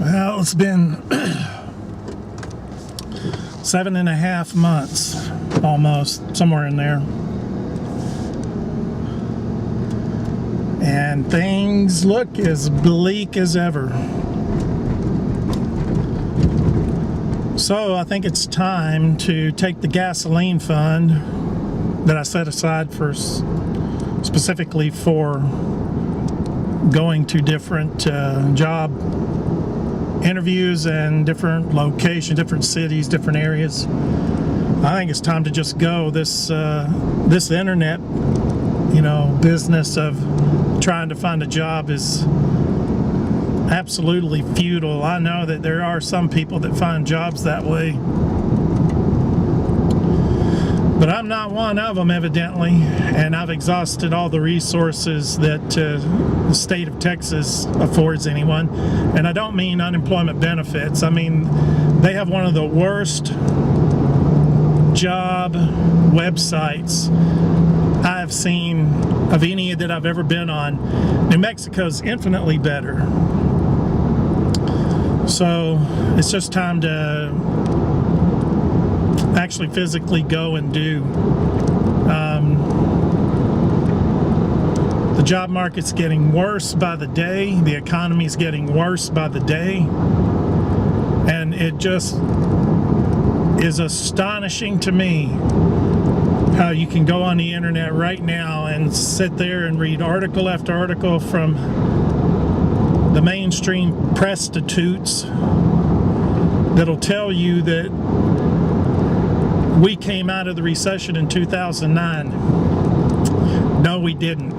Well, it's been 7.5 months, almost, somewhere in there. And things look as bleak as ever. So I think it's time to take the gasoline fund that I set aside for specifically for going to different job interviews and different locations, different cities, different areas. I think it's time to just go. This internet, business of trying to find a job is absolutely futile. I know that there are some people that find jobs that way, but I'm not one of them, evidently, and I've exhausted all the resources that the state of Texas affords anyone. And I don't mean unemployment benefits. I mean, they have one of the worst job websites I've seen of any that I've ever been on. New Mexico's infinitely better. So it's just time to actually physically go and do. The job market's getting worse by the day. The economy's getting worse by the day. And it just is astonishing to me how you can go on the internet right now and sit there and read article after article from the mainstream prostitutes that'll tell you that we came out of the recession in 2009. No, we didn't.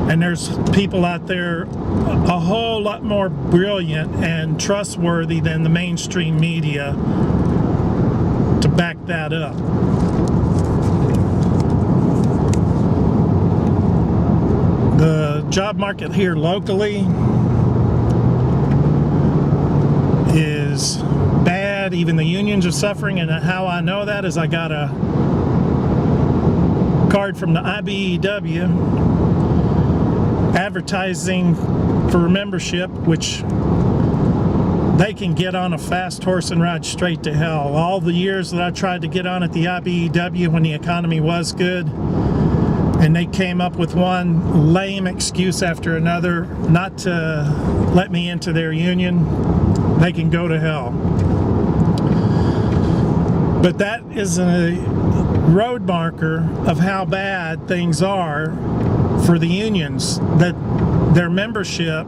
And there's people out there a whole lot more brilliant and trustworthy than the mainstream media to back that up. The job market here locally is bad. Even the unions are suffering, and how I know that is I got a card from the IBEW advertising for membership, which they can get on a fast horse and ride straight to hell. All the years that I tried to get on at the IBEW when the economy was good, and they came up with one lame excuse after another not to let me into their union, they can go to hell. But that is a road marker of how bad things are for the unions, that their membership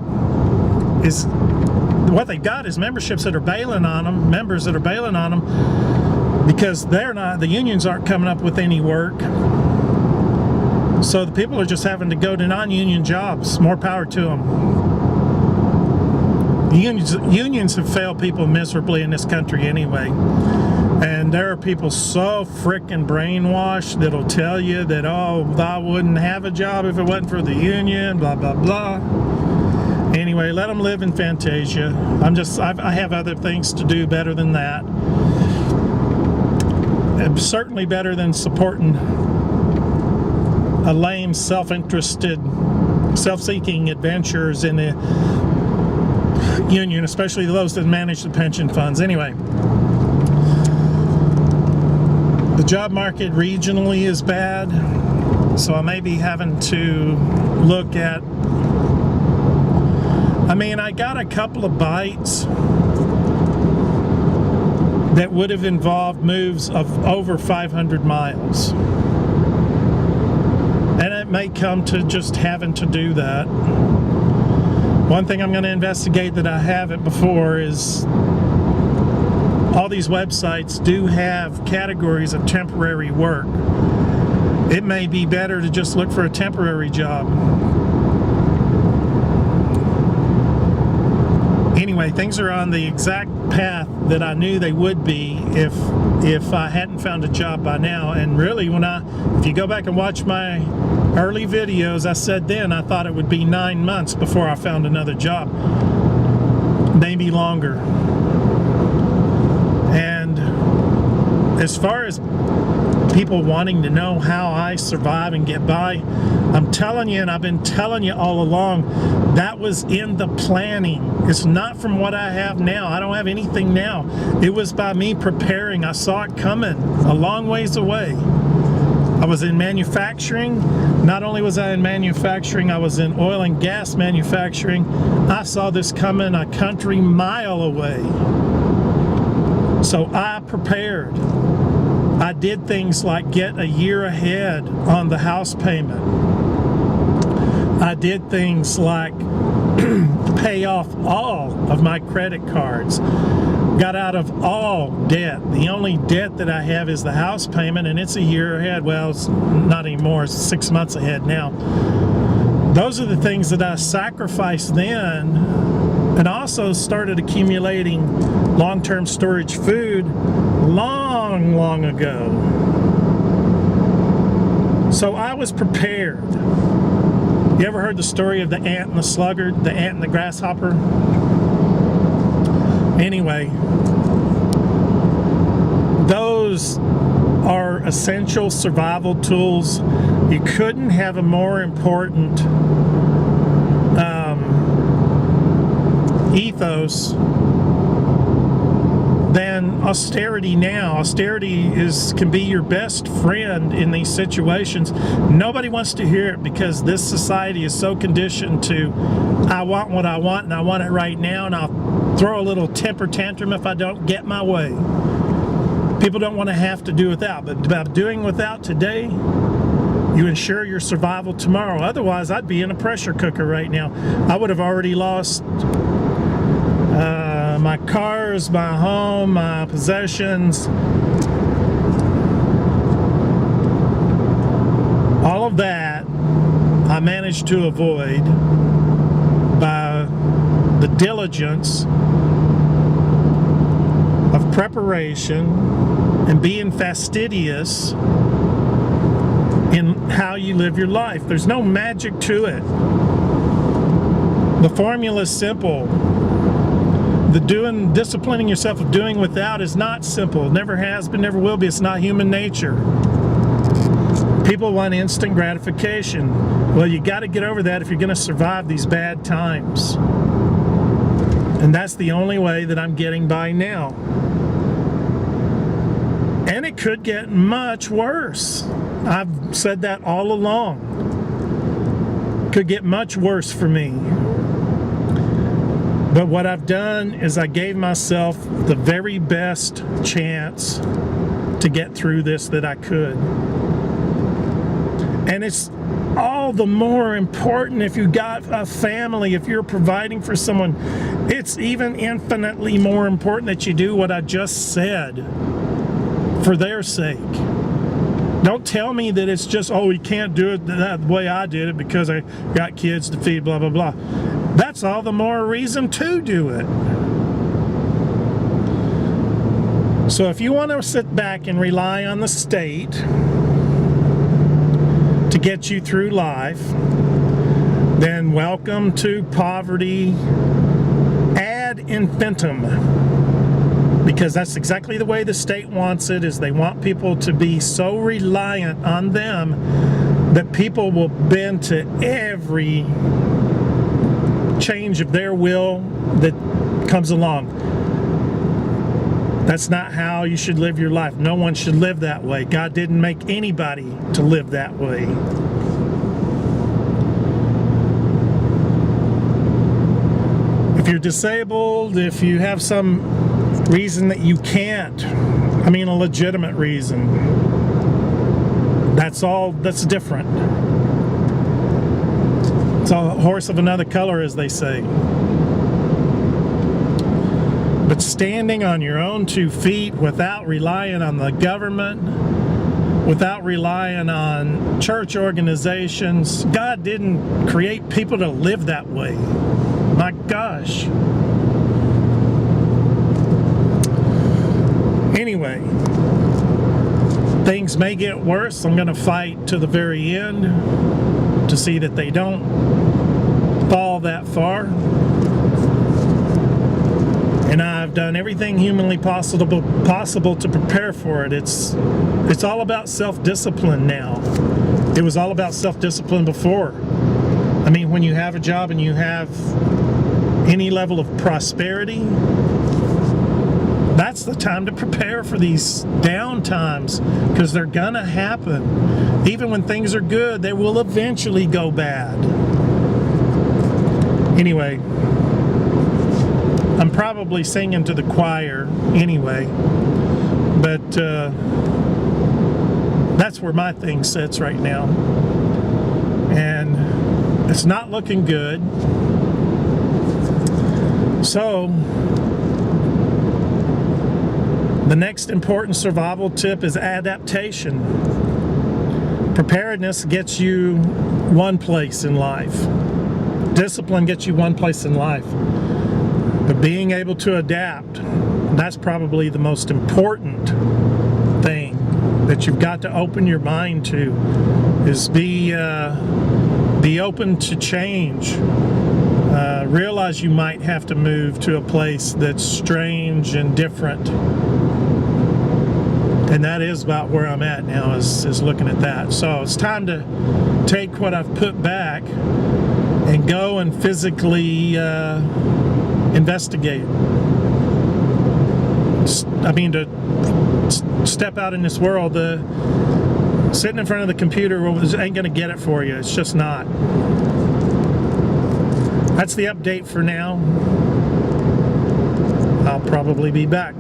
is, what they got is memberships that are bailing on them, members that are bailing on them because the unions aren't coming up with any work. So the people are just having to go to non-union jobs. More power to them. Unions have failed people miserably in this country anyway. And there are people so frickin' brainwashed that'll tell you that, oh, I wouldn't have a job if it wasn't for the union, blah, blah, blah. Anyway, let them live in Fantasia. I have other things to do better than that. It's certainly better than supporting a lame, self-interested, self-seeking adventurers in the union, especially those that manage the pension funds. Anyway, the job market regionally is bad, so I may be having to look at, I got a couple of bites that would have involved moves of over 500 miles. And it may come to just having to do that. One thing I'm going to investigate that I haven't before is all these websites do have categories of temporary work. It may be better to just look for a temporary job. Anyway, things are on the exact path that I knew they would be if I hadn't found a job by now. And really, if you go back and watch my early videos, I said then I thought it would be 9 months before I found another job. Maybe longer. And as far as people wanting to know how I survive and get by. I'm telling you, and I've been telling you all along, that was in the planning. It's not from what I have now. I don't have anything now. It was by me preparing. I saw it coming a long ways away. I was in manufacturing. Not only was I in manufacturing, I was in oil and gas manufacturing. I saw this coming a country mile away. So I prepared. I did things like get a year ahead on the house payment. I did things like pay off all of my credit cards. Got out of all debt. The only debt that I have is the house payment, and it's a year ahead. Well, it's not anymore. It's 6 months ahead now. Those are the things that I sacrificed then, and also started accumulating long-term storage food long ago. So I was prepared. You ever heard the story of the ant and the sluggard, the ant and the grasshopper? Anyway, those are essential survival tools. You couldn't have a more important ethos than austerity now. Austerity can be your best friend in these situations. Nobody wants to hear it because this society is so conditioned to, I want what I want and I want it right now, and I'll throw a little temper tantrum if I don't get my way. People don't want to have to do without, but by doing without today, you ensure your survival tomorrow. Otherwise, I'd be in a pressure cooker right now. I would have already lost my cars, my home, my possessions. All of that I managed to avoid by the diligence of preparation and being fastidious in how you live your life. There's no magic to it. The formula is simple. Disciplining yourself of doing without is not simple. It never has been, never will be. It's not human nature. People want instant gratification. Well, you got to get over that if you're going to survive these bad times. And that's the only way that I'm getting by now. And it could get much worse. I've said that all along. Could get much worse for me. But what I've done is I gave myself the very best chance to get through this that I could. And it's all the more important if you got a family, if you're providing for someone. It's even infinitely more important that you do what I just said for their sake. Don't tell me that it's just, oh, you can't do it the way I did it because I got kids to feed, blah, blah, blah. That's all the more reason to do it. So if you want to sit back and rely on the state to get you through life, then welcome to poverty ad infinitum. Because that's exactly the way the state wants it, is they want people to be so reliant on them that people will bend to every change of their will that comes along. That's not how you should live your life. No one should live that way. God didn't make anybody to live that way. If you're disabled, if you have some reason that you can't, I mean a legitimate reason, that's different. It's a horse of another color, as they say. But standing on your own 2 feet without relying on the government, without relying on church organizations, God didn't create people to live that way. My gosh. Anyway, things may get worse. I'm going to fight to the very end to see that they don't fall that far. And and I've done everything humanly possible to prepare for it. It's all about self-discipline now. It was all about self-discipline before. I mean, when you have a job and you have any level of prosperity, that's the time to prepare for these down times, because they're gonna happen. Even when things are good, they will eventually go bad. Anyway, I'm probably singing to the choir anyway, but that's where my thing sits right now. And it's not looking good. So, the next important survival tip is adaptation. Preparedness gets you one place in life. Discipline gets you one place in life. But being able to adapt, that's probably the most important thing that you've got to open your mind to, is be open to change. Realize you might have to move to a place that's strange and different. And that is about where I'm at now, is looking at that. So it's time to take what I've put back and go and physically investigate. I mean, to step out in this world, sitting in front of the computer ain't going to get it for you. It's just not. That's the update for now. I'll probably be back.